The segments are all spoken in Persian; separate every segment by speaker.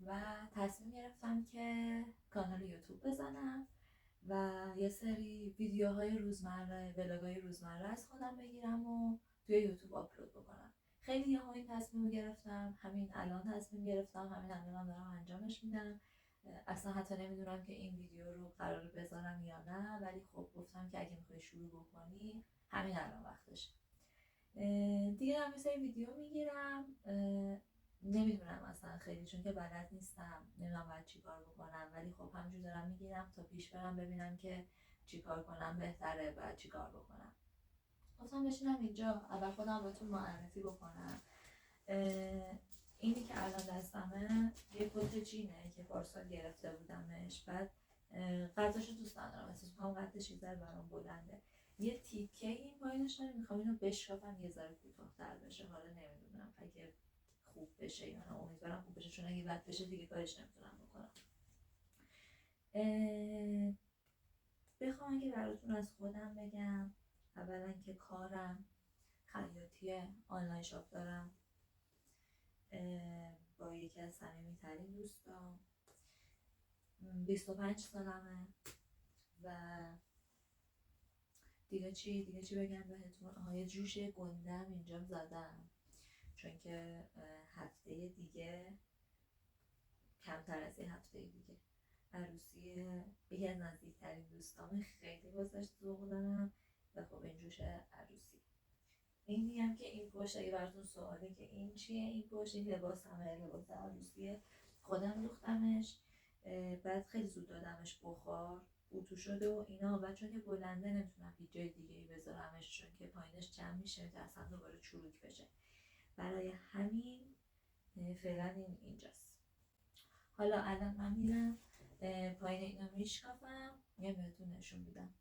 Speaker 1: و تصمیم گرفتم که کانال یوتیوب بزنم و یه سری ویدیوهای روزمره، ولاگای روزمره از خودم بگیرم و توی یوتیوب آپلود بکنم. خیلی ها این تصمیم گرفتم، همین الان تصمیم گرفتم، همین الان دارم انجامش میدم. اصلا حتی نمیدونم که این ویدیو رو قرار بذارم یا نه، ولی خب گفتم که اگه میخوای شروع بکنی همین الان وقتش. دیگه هم یه سری ویدیو میگیرم، نمیدونم اصلا خیلی، چون که بلد نیستم، نمیدونم باید چی کار بکنم، ولی خب همجور دارم میگیرم تا پیش برم ببینم که چی کار کنم بهتره و چی کار بکنم. گفتم بشینم اینجا اول خودم بهتون معرفی بکنم. اینی که الان دستمه یه کت جینه که پارسال گرفته بودمش، بعد قدش رو دوست ندارم، احساس میکنم قدش یه ذره برام بلنده. یه تیکه این پایینش داره، میخوام اینو بشکافم یه ذره کوتاه‌تر بشه. حالا نمیدونم اگه خوب بشه یا نه، امیدوارم خوب بشه، چون اگه بد بشه دیگه کارش نمیتونم بکنم. بخوام اگه براتون از خودم بگم، اولا که کارم خیاطی آنلاین شاپ دارم با یکی از صمیمی‌ترین دوستام. 25 سالمه و دیگه چی بگم بهتون. یه جوش گندم اینجا زدم، چون که هفته دیگه، کمتر از یه هفته دیگه، عروسی یکی از نزدیکترین دوستام، خیلی واسش ذوق دارم و خب این جوش عروسی. این میگم که این پشت، اگه براتون سواله که این چیه، این پشت این لباس همه لباس عروسیه، خودم دوختمش. بعد خیلی زود دادمش بخار، اتو شده و اینا، و چون که بلنده نمیتونم هیچ جای دیگه ای بذارمش، چون که پایینش جمع میشه که اصلا دوباره چروک بشه. برای همین فعلا این اینجاست. حالا الان من میرم پایین اینو میشکافم، یه بهتون نشون میدم.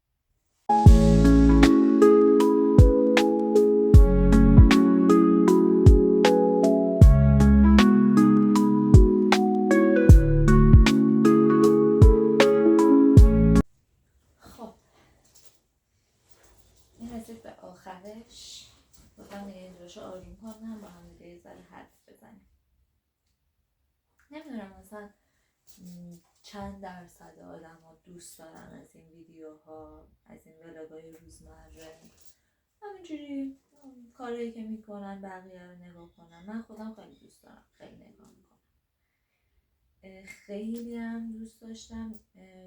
Speaker 1: خب این رسید به آخرش. بخوام دیگه این جاشو آروم کنم، با هم دیگه یه ذره حرف بزنیم. نمیدونم مثلا چند درصد آدم ها دوست دارن از این ویدیوها، از این ولاگای روزمره، همینجوری کارهایی که میکنن بقیه رو نگاه کنن. من خودم خیلی دوست دارم، خیلی نگاه میکنم. خیلی هم دوست داشتم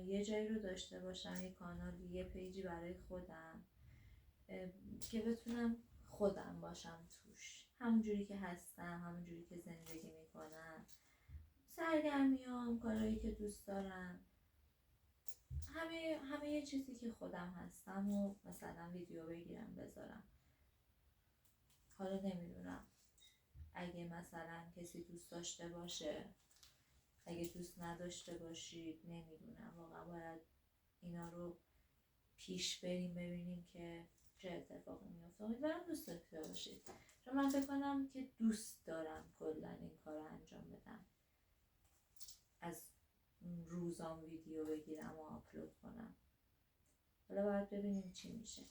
Speaker 1: یه جایی رو داشته باشم، یه کانال، یه پیجی برای خودم که بتونم خودم باشم توش، همونجوری که هستم، همونجوری که زندگی میکنم، سرگرمیام، کارهایی که دوست دارم، همه یه چیزی که خودم هستم و مثلا ویدیو بگیرم بذارم. حالا نمیدونم اگه مثلا کسی دوست داشته باشه، اگه دوست نداشته باشید، نمیدونم، واقعا باید اینا رو پیش بریم ببینیم که چه اتفاقی میفته. امیدوارم دوست داشته باشید، چون من فکر کنم که دوست دارم کلا این کار رو انجام بدم، از روزام ویدیو بگیرم و آپلود کنم. حالا باید ببینیم چی میشه.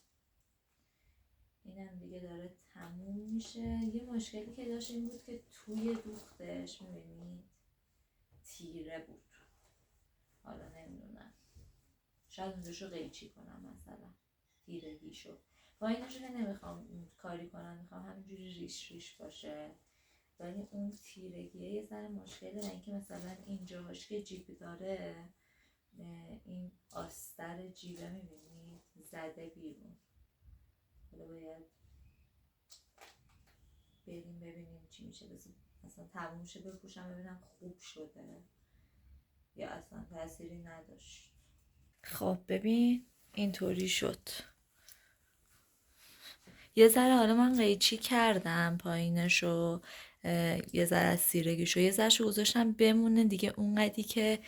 Speaker 1: اینم دیگه داره تموم میشه. یه مشکلی که داشت این بود که توی دوختش میبینید تیره بود. حالا نمیدونم، شاید اونجاشو قیچی کنم، مثلا تیرگی شد. با اینجا که نمیخوام کاری کنم، میخوام همینجوری ریش ریش باشه، ولی اون تیرگیه یه ذره مشکله. اینکه مثلا اینجاش که جیب داره، این آستر جیبه میبینید زده بیرون. حالا باید بریم ببینیم چی میشه. مثلا تموم شه بپوشم ببینم خوب شده یا اصلا تأثیری نداشت. خب ببین اینطوری شد. یه ذره حالا من قیچی کردم پایینشو، یه ذره از سیرگیشو، یه ذره شو گذاشتم بمونه دیگه، اونقدی که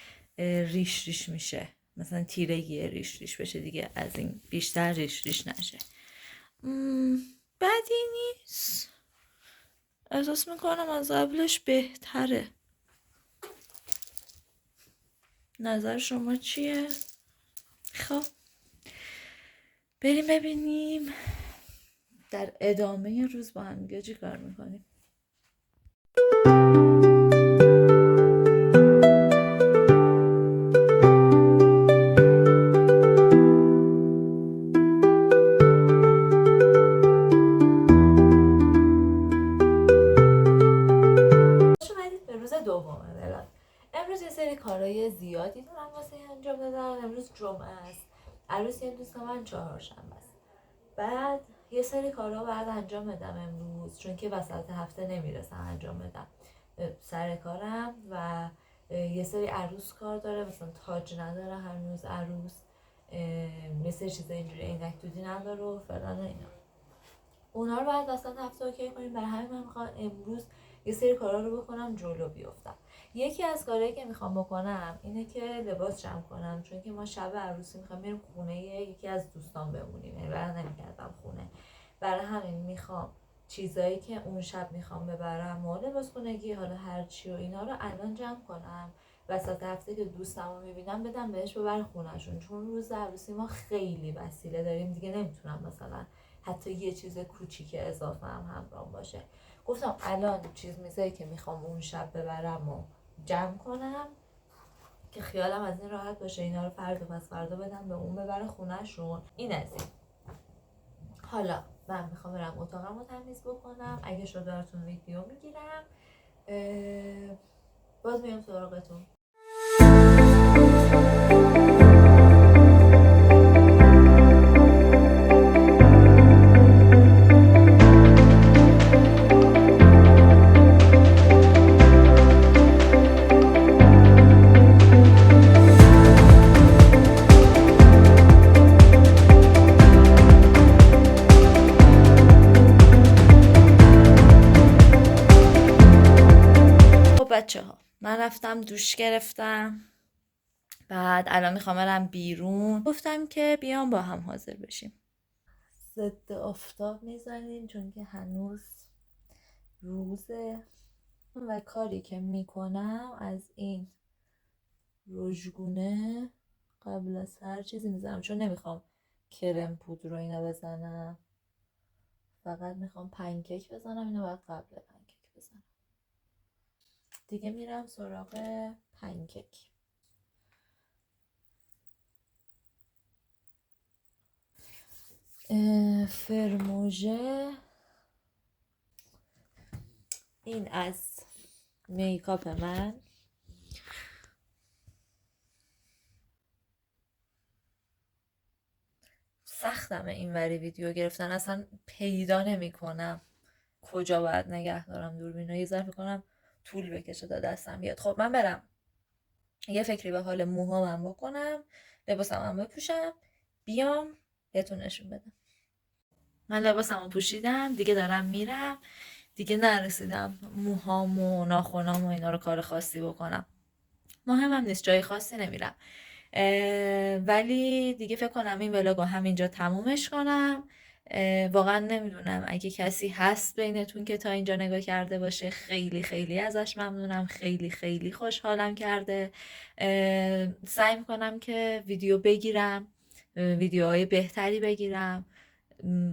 Speaker 1: ریش ریش میشه، مثلا تیرگی ریش ریش بشه دیگه، از این بیشتر ریش ریش نشه. بدی نیست، احساس میکنم از قبلش بهتره. نظر شما چیه؟ خب بریم ببینیم در ادامه روز با هم دیگه چی کار میکنیم. فلان. امروز یه سری کارهای زیادی دارم واسه انجام دادن. امروز جمعه است، عروسی دوست من چهارشنبه است. بعد یه سری کارها باید انجام بدم امروز، چون که وسط هفته نمیرسم انجام بدم. سر کارم و یه سری عروس کار داره، مثلا تاج نداره هنوز عروس، یه سری چیزا اینجوری عینک دودی نداره و فلان و اینا. اونا رو باید وسط هفته اوکی کنیم. برای همین من میخوام امروز یه سری کارا رو بکنم جلو بیفتم. یکی از کارهایی که میخوام بکنم اینه که لباس جمع کنم، چون که ما شب عروسی میخوام بریم خونه یکی از دوستان بمونیم، یعنی برای نمیگردم خونه. برای همین میخوام چیزایی که اون شب میخوام ببرم و لباس خونگی حالا هرچی و اینا رو الان جمع کنم، وسط هفته که دوستم رو میبینم بدم بهش ببر خونهشون، چون روز عروسی ما خیلی وسیله داریم دیگه، نمیتونم مثلا حتی یه چیز کوچیک اضافه هم همراه باشه. گفتم الان میزایی که میخوام اون شب ببرم و جمع کنم که خیالم از این راحت باشه اینا رو فردا پس فردا بدم به اون ببره خونهشون. این از این. حالا من میخوام برم اتاقم رو تمیز بکنم، اگه شد براتون ویدیو میگیرم، باز میام سراغتون. بچه‌ها من رفتم دوش گرفتم، بعد الان میخوام برم بیرون. گفتم که بیام با هم حاضر بشیم. ضد آفتاب میزنیم چون که هنوز روزه و کاری که میکنم از این رژگونه قبل از هر چیزی میزنم، چون نمیخوام کرم پودر رو اینا بزنم، فقط میخوام پنکیک بزنم. اینو باید قبل پنکیک بزنم. دیگه میرم سراغ پنکیک. فرموژه این از میکاپ من. سختمه این وری ویدیو گرفتن، اصلا پیدا نمی کنم کجا باید نگه دارم دوربینو. یه ذره کنم طول بکشه تا دستم بیاد. خب من برم یه فکری به حال موهامم بکنم، لباسمم بپوشم، بیام بهتون نشون بدم. من لباسمو پوشیدم دیگه، دارم میرم دیگه. نرسیدم موهام و ناخنام و اینا رو کار خاصی بکنم. مهمم نیست، جای خاصی نمیرم. ولی دیگه فکر کنم این ولاگو همینجا تمومش کنم. واقعا نمیدونم اگه کسی هست بینتون که تا اینجا نگاه کرده باشه، خیلی خیلی ازش ممنونم. خیلی خیلی خوشحالم کرده. سعی میکنم که ویدیو بگیرم، ویدیوهای بهتری بگیرم.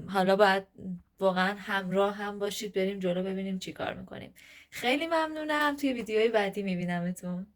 Speaker 1: حالا باید واقعا همراه هم باشید، بریم جلو ببینیم چی کار میکنیم. خیلی ممنونم. توی ویدیوهای بعدی میبینمتون.